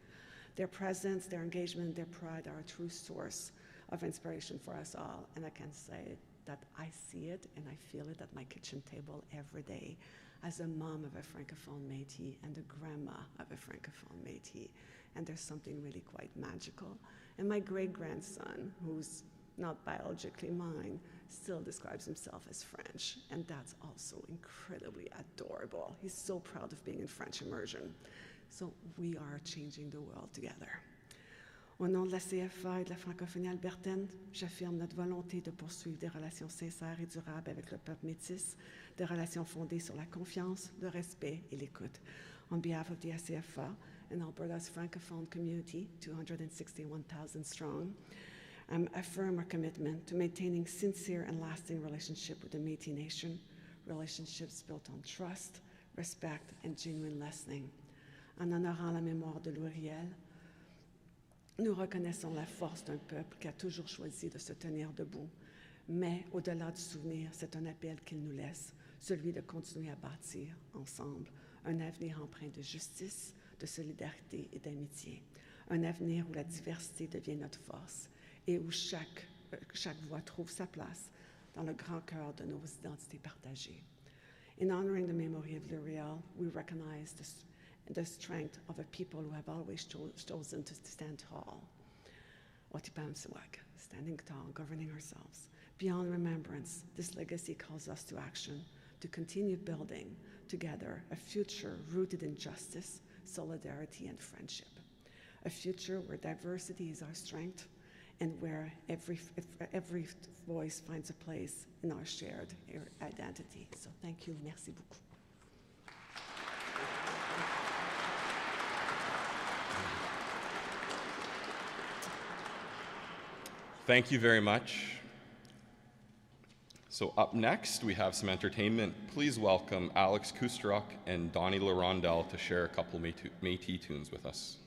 Their presence, their engagement, their pride are a true source of inspiration for us all, and I can say that I see it and I feel it at my kitchen table every day as a mom of a Francophone Métis and a grandma of a Francophone Métis. And there's something really quite magical And my great-grandson, who's not biologically mine, still describes himself as French, and that's also incredibly adorable. He's so proud of being in French immersion. So we are changing the world together. Au nom de la CFA et de la francophonie albertaine, j'affirme notre volonté de poursuivre des relations sincères et durables avec le peuple métis, des relations fondées sur la confiance, le respect et l'écoute. On behalf of the SCFA and Alberta's francophone community, 261,000 strong, affirm our commitment to maintaining sincere and lasting relationship with the Métis Nation, relationships built on trust, respect, and genuine listening. En honorant la mémoire de Louis Riel, nous reconnaissons la force d'un peuple qui a toujours choisi de se tenir debout. Mais au-delà du souvenir, c'est un appel qu'il nous laisse, celui de continuer à bâtir ensemble un avenir empreint de justice, de solidarité et d'amitié. Un avenir où la diversité devient notre force et où chaque voix trouve sa place dans le grand cœur de nos identités partagées. In honoring the memory of Louis Riel, we recognize the strength of a people who have always chosen to stand tall. Otipamsawak, standing tall, governing ourselves. Beyond remembrance, this legacy calls us to action, to continue building together a future rooted in justice, solidarity, and friendship. A future where diversity is our strength and where every voice finds a place in our shared identity. So thank you, merci beaucoup. Thank you very much. So up next, we have some entertainment. Please welcome Alex Kusteruk and Donnie LaRondelle to share a couple Métis tunes with us.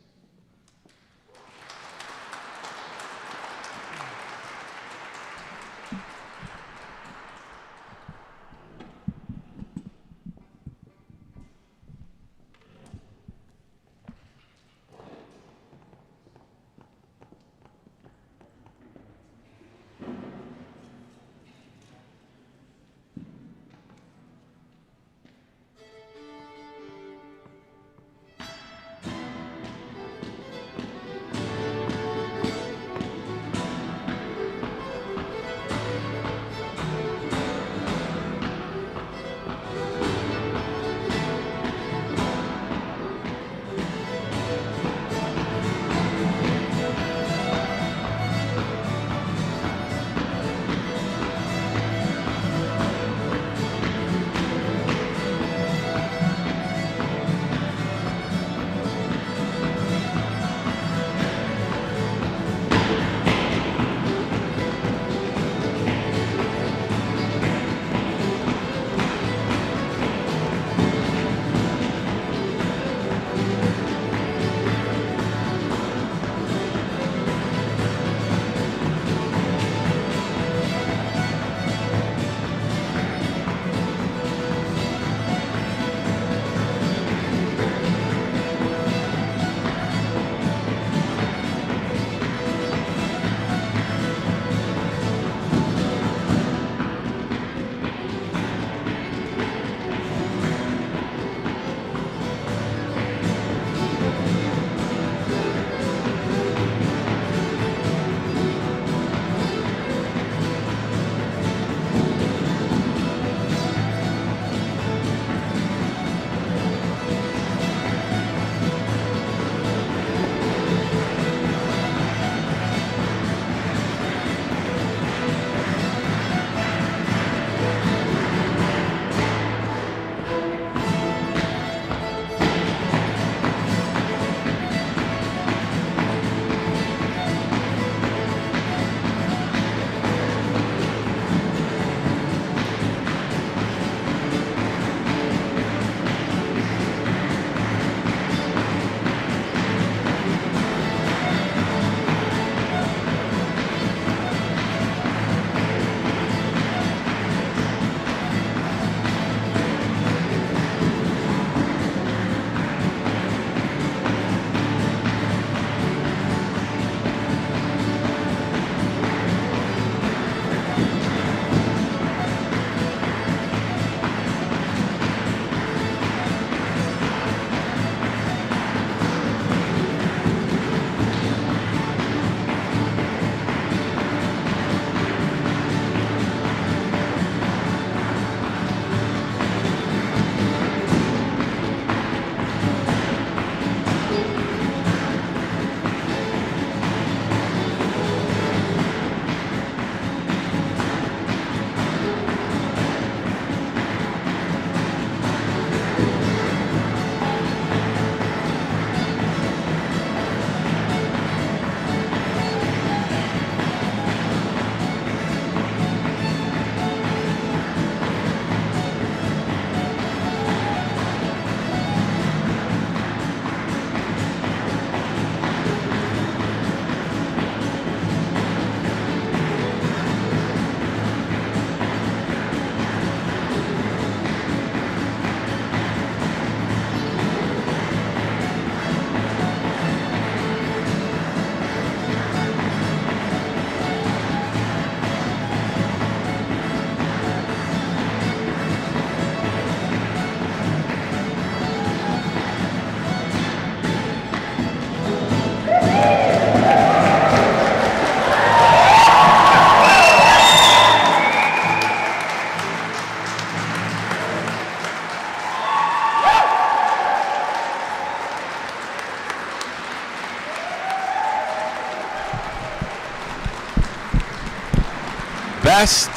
Best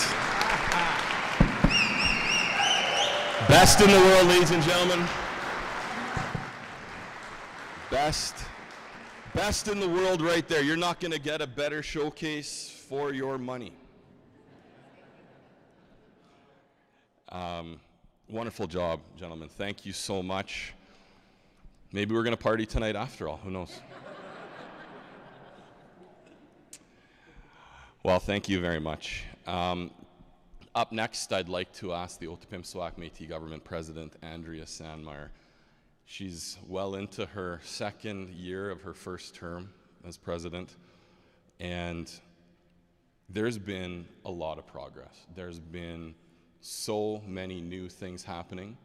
in the world, ladies and gentlemen. Best in the world right there. You're not going to get a better showcase for your money. Wonderful job, gentlemen. Thank you so much. Maybe we're going to party tonight after all. Who knows? Well, thank you very much. Up next, I'd like to ask the Otipemisiwak Métis Government President, Andrea Sandmeyer. She's well into her second year of her first term as president, and there's been a lot of progress. There's been so many new things happening,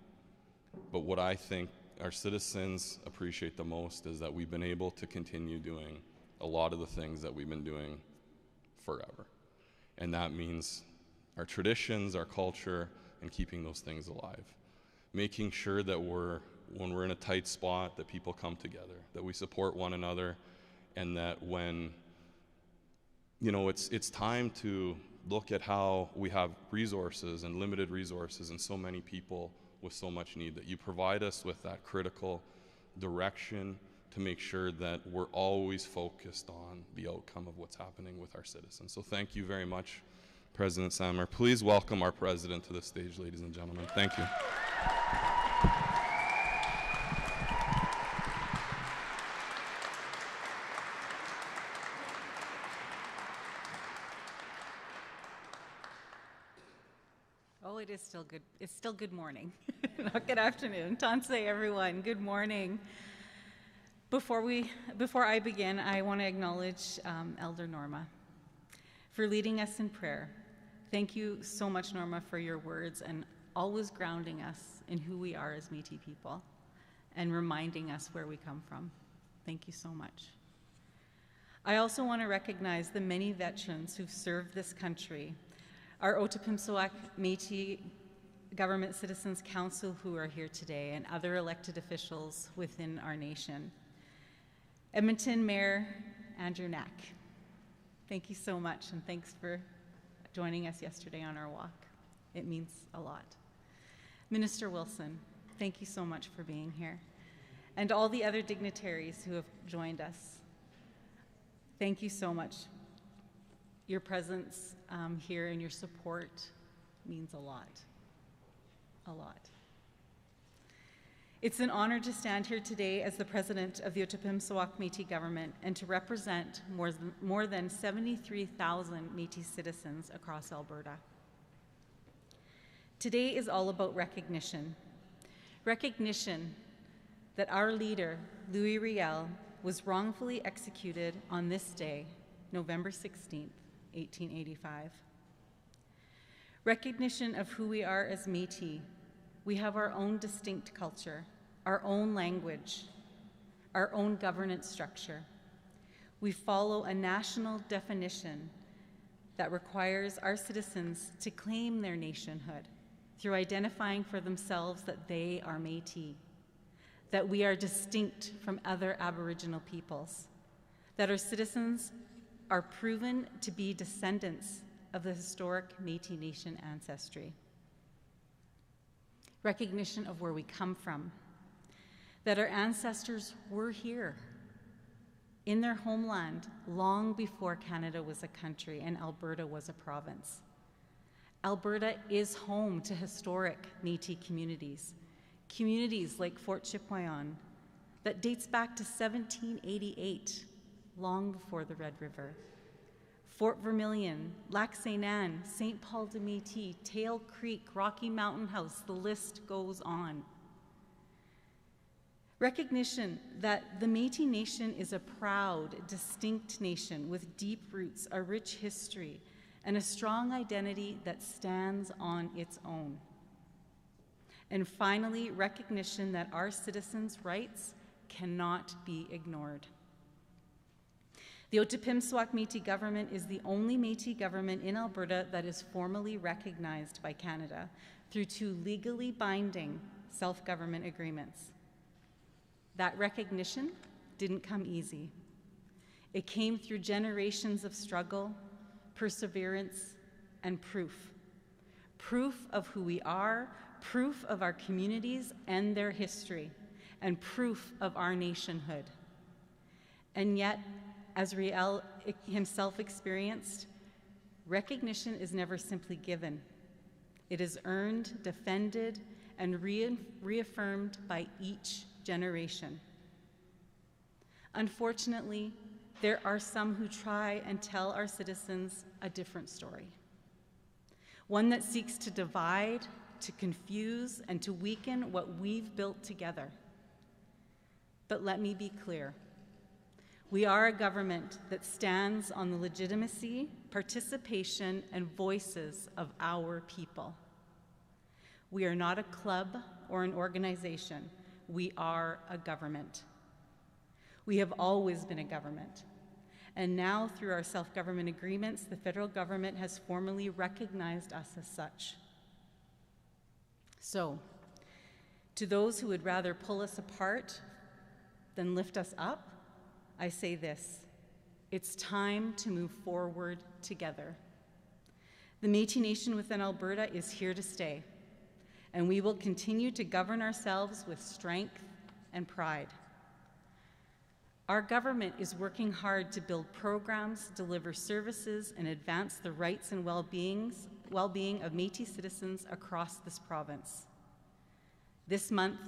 but what I think our citizens appreciate the most is that we've been able to continue doing a lot of the things that we've been doing forever. And that means our traditions, our culture, and keeping those things alive. Making sure that when we're in a tight spot, that people come together, that we support one another, and that when, you know, it's time to look at how we have resources and limited resources and so many people with so much need, that you provide us with that critical direction to make sure that we're always focused on the outcome of what's happening with our citizens. So thank you very much, President Sandmeyer. Please welcome our president to the stage, ladies and gentlemen. Thank you. Oh, it is still good. It's still good morning. Not good afternoon. Tanse, everyone. Good morning. Before I begin, I want to acknowledge Elder Norma for leading us in prayer. Thank you so much, Norma, for your words and always grounding us in who we are as Métis people and reminding us where we come from. Thank you so much. I also want to recognize the many veterans who've served this country, our Otipemisiwak Métis Government Citizens Council who are here today, and other elected officials within our nation. Edmonton Mayor Andrew Knack, thank you so much, and thanks for joining us yesterday on our walk. It means a lot. Minister Wilson, thank you so much for being here. And all the other dignitaries who have joined us, thank you so much. Your presence here and your support means a lot, a lot. It's an honor to stand here today as the president of the Otipemisiwak Métis government and to represent more than 73,000 Métis citizens across Alberta. Today is all about recognition. Recognition that our leader, Louis Riel, was wrongfully executed on this day, November 16th, 1885. Recognition of who we are as Métis. We have our own distinct culture, our own language, our own governance structure. We follow a national definition that requires our citizens to claim their nationhood through identifying for themselves that they are Métis, that we are distinct from other Aboriginal peoples, that our citizens are proven to be descendants of the historic Métis Nation ancestry. Recognition of where we come from, that our ancestors were here in their homeland long before Canada was a country and Alberta was a province. Alberta is home to historic Métis communities, communities like Fort Chipewyan that dates back to 1788, long before the Red River. Fort Vermilion, Lac St. Anne, St. Paul de Métis, Tail Creek, Rocky Mountain House, the list goes on. Recognition that the Métis Nation is a proud, distinct nation with deep roots, a rich history, and a strong identity that stands on its own. And finally, recognition that our citizens' rights cannot be ignored. The Otipemisiwak Métis government is the only Métis government in Alberta that is formally recognized by Canada through 2 legally binding self-government agreements. That recognition didn't come easy. It came through generations of struggle, perseverance, and proof. Proof of who we are, proof of our communities and their history, and proof of our nationhood. And yet, as Riel himself experienced, recognition is never simply given. It is earned, defended, and reaffirmed by each generation. Unfortunately, there are some who try and tell our citizens a different story. One that seeks to divide, to confuse, and to weaken what we've built together. But let me be clear. We are a government that stands on the legitimacy, participation, and voices of our people. We are not a club or an organization. We are a government. We have always been a government. And now, through our self-government agreements, the federal government has formally recognized us as such. So, to those who would rather pull us apart than lift us up, I say this: it's time to move forward together. The Métis Nation within Alberta is here to stay, and we will continue to govern ourselves with strength and pride. Our government is working hard to build programs, deliver services, and advance the rights and well-being of Métis citizens across this province. This month,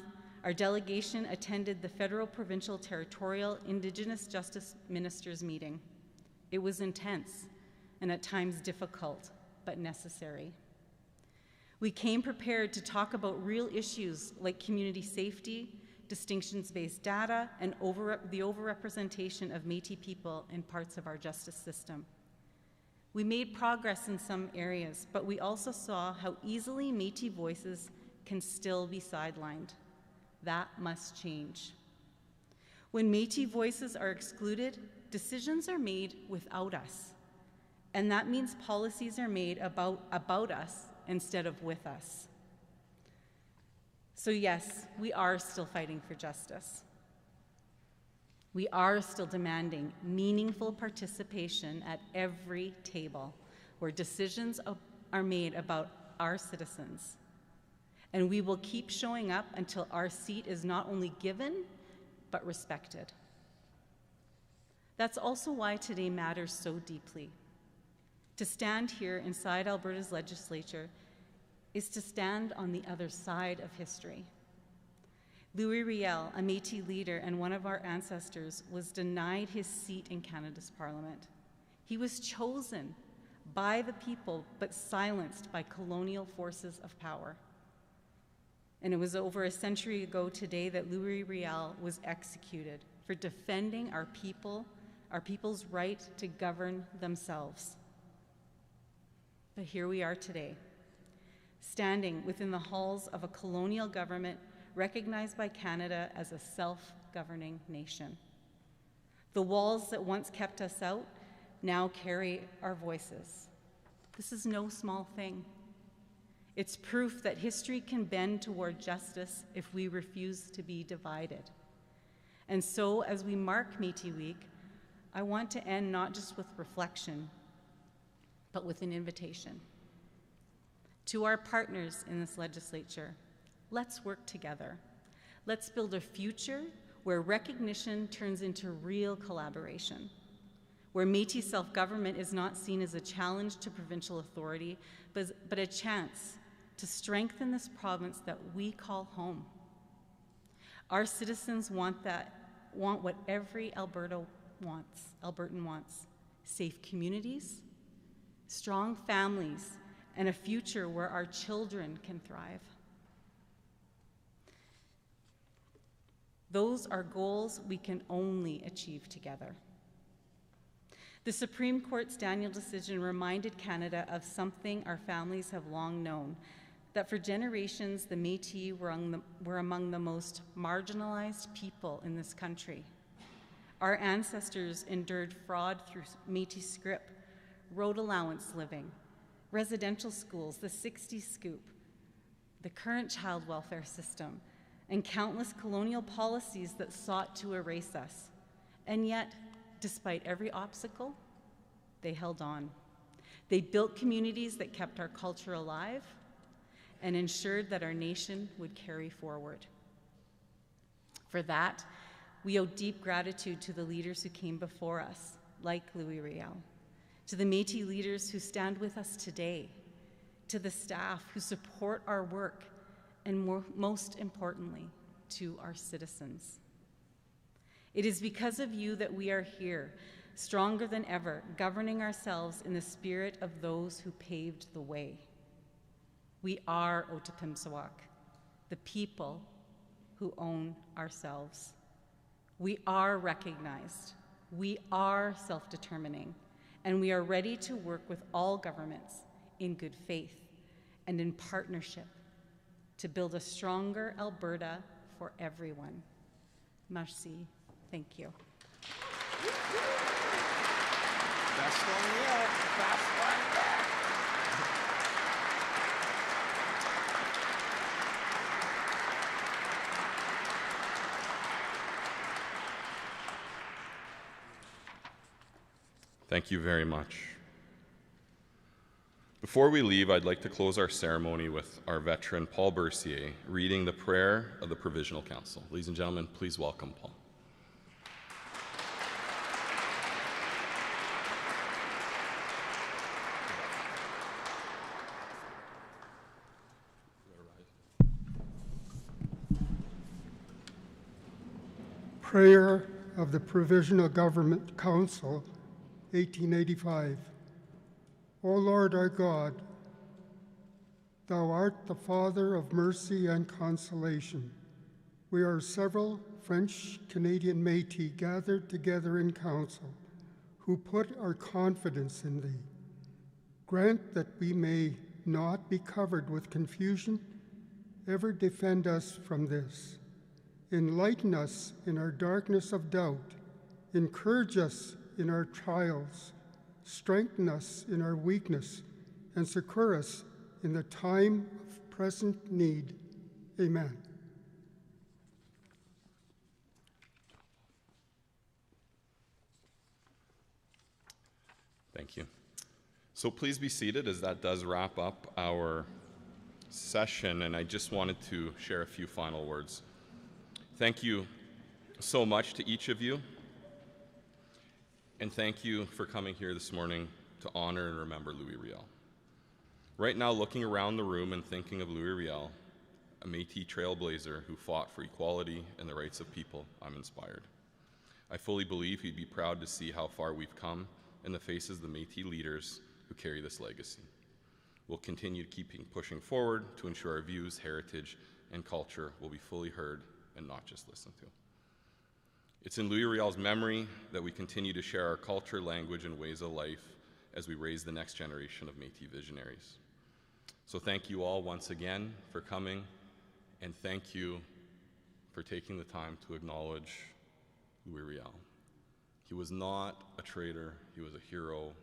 our delegation attended the Federal, Provincial, Territorial Indigenous Justice Ministers meeting. It was intense and at times difficult, but necessary. We came prepared to talk about real issues like community safety, distinctions-based data, and the overrepresentation of Métis people in parts of our justice system. We made progress in some areas, but we also saw how easily Métis voices can still be sidelined. That must change. When Métis voices are excluded, decisions are made without us. And that means policies are made about us instead of with us. So yes, we are still fighting for justice. We are still demanding meaningful participation at every table where decisions are made about our citizens. And we will keep showing up until our seat is not only given, but respected. That's also why today matters so deeply. To stand here inside Alberta's legislature is to stand on the other side of history. Louis Riel, a Métis leader and one of our ancestors, was denied his seat in Canada's Parliament. He was chosen by the people, but silenced by colonial forces of power. And it was over a century ago today that Louis Riel was executed for defending our people's right to govern themselves. But here we are today, standing within the halls of a colonial government recognized by Canada as a self-governing nation. The walls that once kept us out now carry our voices. This is no small thing. It's proof that history can bend toward justice if we refuse to be divided. And so, as we mark Métis Week, I want to end not just with reflection, but with an invitation. To our partners in this legislature, let's work together. Let's build a future where recognition turns into real collaboration, where Métis self-government is not seen as a challenge to provincial authority, but a chance to strengthen this province that we call home. Our citizens want what every Albertan wants: safe communities, strong families, and a future where our children can thrive. Those are goals we can only achieve together. The Supreme Court's Daniel decision reminded Canada of something our families have long known, that for generations the Métis were among the most marginalized people in this country. Our ancestors endured fraud through Métis scrip, road allowance living, residential schools, the 60s scoop, the current child welfare system, and countless colonial policies that sought to erase us. And yet, despite every obstacle, they held on. They built communities that kept our culture alive and ensured that our nation would carry forward. For that, we owe deep gratitude to the leaders who came before us, like Louis Riel, to the Métis leaders who stand with us today, to the staff who support our work, and most importantly, to our citizens. It is because of you that we are here, stronger than ever, governing ourselves in the spirit of those who paved the way. We are Otipemisiwak, the people who own ourselves. We are recognized, we are self-determining, and we are ready to work with all governments in good faith and in partnership to build a stronger Alberta for everyone. Merci. Thank you. Best one yet. Best one yet. Thank you very much. Before we leave, I'd like to close our ceremony with our veteran, Paul Bercier, reading the prayer of the Provisional Council. Ladies and gentlemen, please welcome Paul. Prayer of the Provisional Government Council, 1885. O Lord our God, Thou art the Father of mercy and consolation. We are several French-Canadian Métis gathered together in council who put our confidence in Thee. Grant that we may not be covered with confusion. Ever defend us from this. Enlighten us in our darkness of doubt. Encourage us in our trials. Strengthen us in our weakness, and succor us in the time of present need. Amen. Thank you. So please be seated, as that does wrap up our session, and I just wanted to share a few final words. Thank you so much to each of you, and thank you for coming here this morning to honor and remember Louis Riel. Right now, looking around the room and thinking of Louis Riel, a Métis trailblazer who fought for equality and the rights of people, I'm inspired. I fully believe he'd be proud to see how far we've come in the faces of the Métis leaders who carry this legacy. We'll continue pushing forward to ensure our views, heritage, and culture will be fully heard and not just listened to. It's in Louis Riel's memory that we continue to share our culture, language, and ways of life as we raise the next generation of Métis visionaries. So thank you all once again for coming, and thank you for taking the time to acknowledge Louis Riel. He was not a traitor, he was a hero.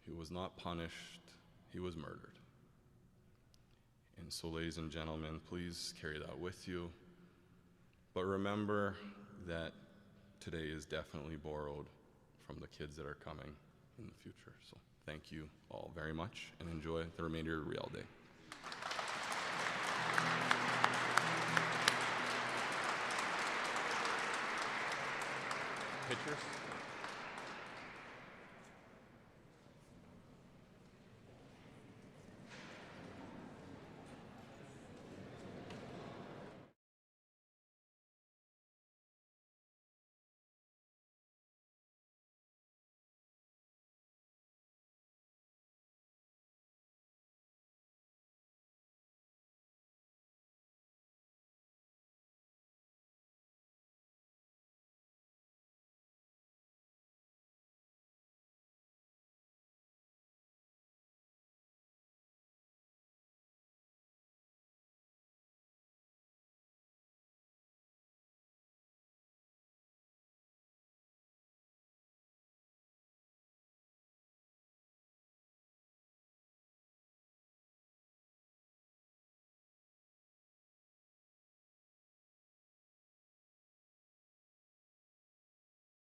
He was not punished, he was murdered. And so, ladies and gentlemen, please carry that with you. But remember that today is definitely borrowed from the kids that are coming in the future. So thank you all very much, and enjoy the remainder of Riel Day. Pictures?